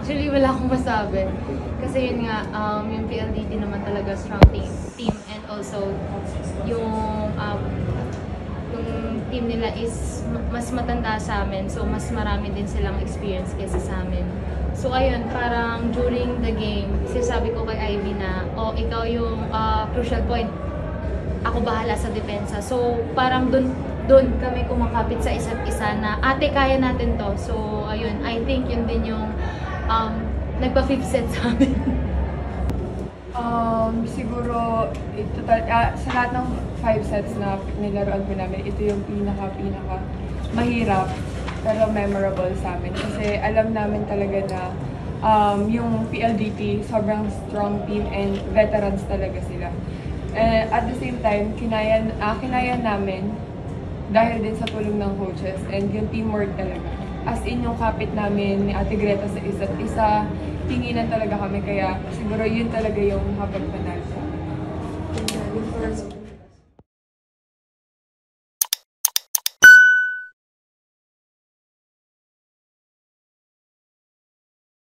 Actually, wala akong masabi. Kasi yun nga, yung PLDT naman talaga strong team. And also, yung team nila is mas matanda sa amin. So, mas marami din silang experience kaysa sa amin. So, ayun, parang during the game, sinasabi ko kay Ivy na, ikaw yung crucial point. Ako bahala sa depensa. So, parang doon kami kumakapit sa isa't isa na, ate, kaya natin to. So, ayun, I think yun din yung nagpa-fifth set sa amin. Siguro, total, sa lahat ng 5 sets na nilaruan po namin, ito yung pinaka mahirap pero memorable sa amin. Kasi alam namin talaga na yung PLDT, sobrang strong team and veterans talaga sila. At the same time, kinayan namin dahil din sa tulong ng coaches and yung teamwork talaga. As in yung kapit namin ni Ate Greta sa isa't isa, tinginan talaga kami, kaya siguro yun talaga yung nakapagpanalo sa amin.